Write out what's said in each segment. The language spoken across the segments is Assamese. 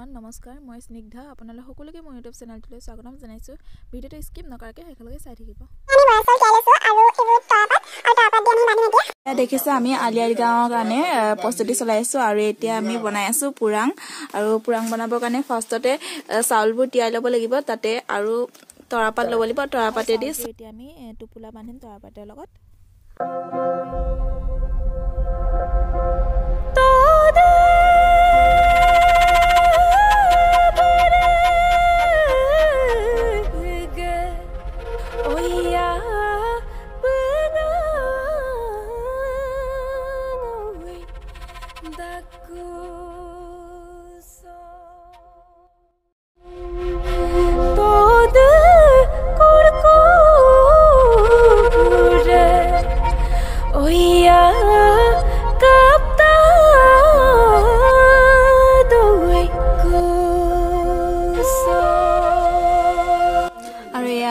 एवरीवन नमस्कार मैं स्निग्धा आपनाला সকলোকে মোৰ YouTube চেনেলটোলৈ স্বাগতম জনাইছো ভিডিওটো স্কিপ নকৰাকৈ হেকলৈকে চাই থাকিব দেখিছে আমি আলিয়াৰ গাঁৱৰ কাৰণে প্ৰস্তুতি চলাই আছো আৰু এতিয়া আমি বনাই আছো পুৰাং আৰু পুৰাং বনাবৰ কাৰণে ফাৰ্ষ্টতে চাউলবোৰ তিয়াই ল'ব লাগিব তাতে আৰু তৰাপাত ল'ব লাগিব তৰাপাতেদি এতিয়া আমি টুপুলা বান্ধিম তৰাপাতৰ লগত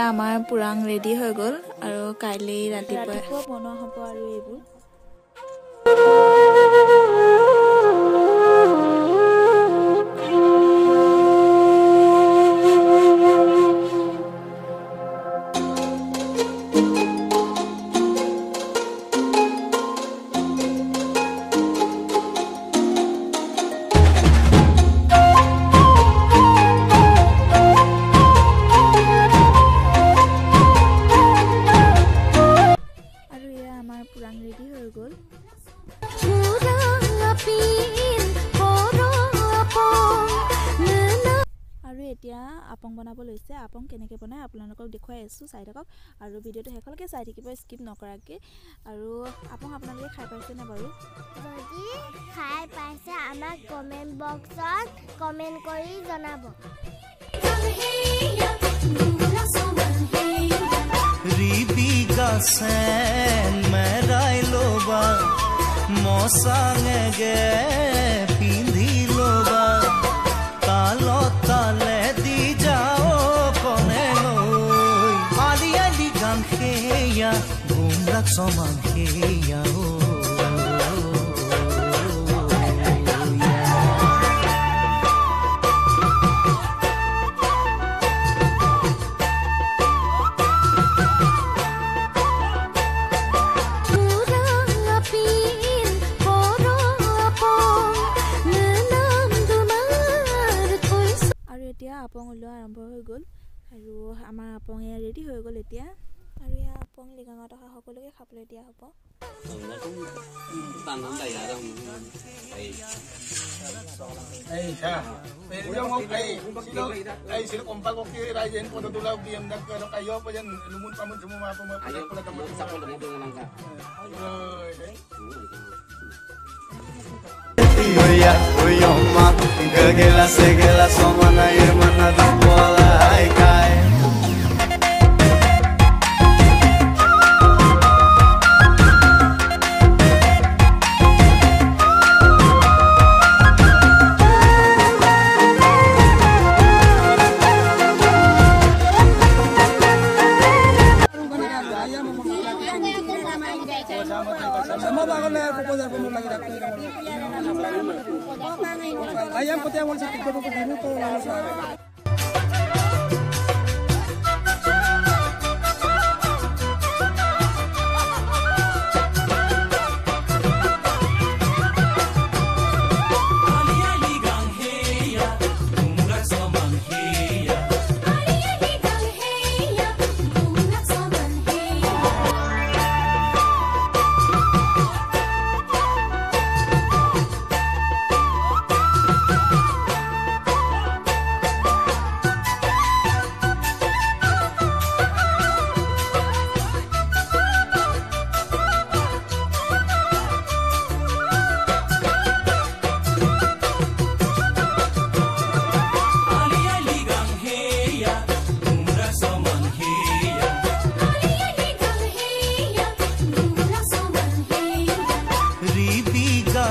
আমাৰ পুৰাং ৰেডি হৈ গল আৰু কাইলৈ ৰাতিপুৱা বনোৱা হ'ব আৰু এইবোৰ এতিয়া আপং বনাব লৈছে আপং কেনেকৈ বনায় আপোনালোকক দেখুৱাই আছো চাই থাকক আৰু ভিডিওটো হেকলৈকে চাই থাকিব স্কিপ নকৰাকৈ আৰু আপং আপোনালোকে খাই পাইছে না বাৰু যদি খাই পাইছে আমাক কমেন্ট বক্সত কমেন্ট কৰি জনাব রিবি গাছেন মেরাই লোবা মসাঙে গে পিন্ধি লোবা তালো তালে দি যাও কনে নই আলি আলি গান খেয়া গুমরাক সমান খেয়া আপং ওলোৱা আৰম্ভ হৈ গ'ল আৰু আমাৰ আপং এয়া ৰেডি হৈ গ'ল এতিয়া আৰু এয়া আপং লিগাঙত অহা সকলোকে খাবলৈ দিয়া হ'ব Gela segela somana irmana da bola ai cai ayam putih awal sakit ko ko dinu to lalo sa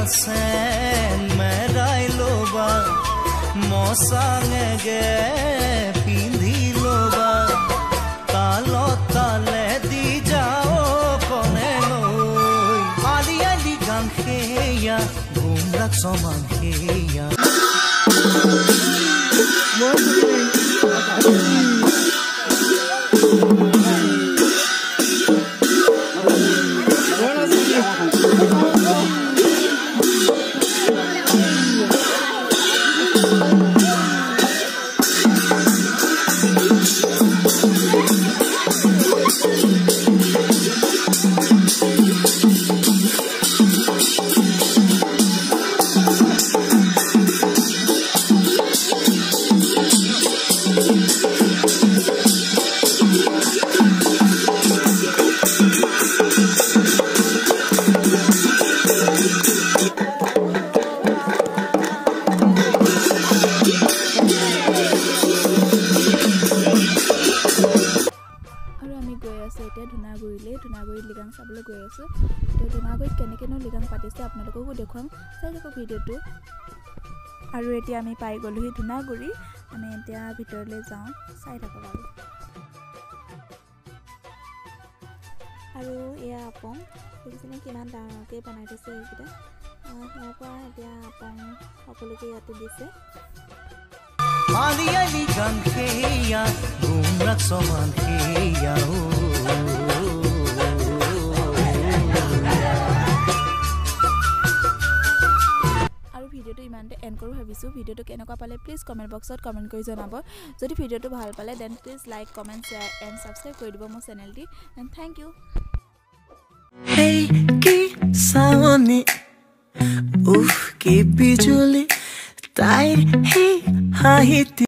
sen merai loba mosange ge pindhi loba talo tale di jao kone noi ali ali gan kheya gumrak soman kheya ধুনাগুৰিত Ligang চাবলৈ গৈ আছো তো ধুনাগুৰিত কেনেকেনো লিগাং পাতিছে আপোনালোককো দেখুৱাম চাই থাকক ভিডিঅ'টো আৰু এতিয়া আমি পাই গ'লোহি ধুনাগুৰি আমি এতিয়া ভিতৰলৈ যাওঁ চাই থাকক আৰু এয়া আপং দেখিছেনে কিমান ডাঙৰকৈ বনাই থৈছে এইকেইটা ইয়াৰ পৰা এতিয়া আপং সকলোকে ইয়াতে দিছে आलियाली गंखेया घुमरक समान खेया আৰু ভিডিঅ'টো ইমানতে এণ্ড কৰোঁ ভাবিছোঁ ভিডিঅ'টো কেনেকুৱা পালে প্লিজ কমেণ্ট বক্সত কমেণ্ট কৰি জনাব যদি ভিডিঅ'টো ভাল পালে then please like comment share and subscribe কৰি দিব মোৰ চেনেলটি and thank you Hey ki sawani ki bijuli tai hey ha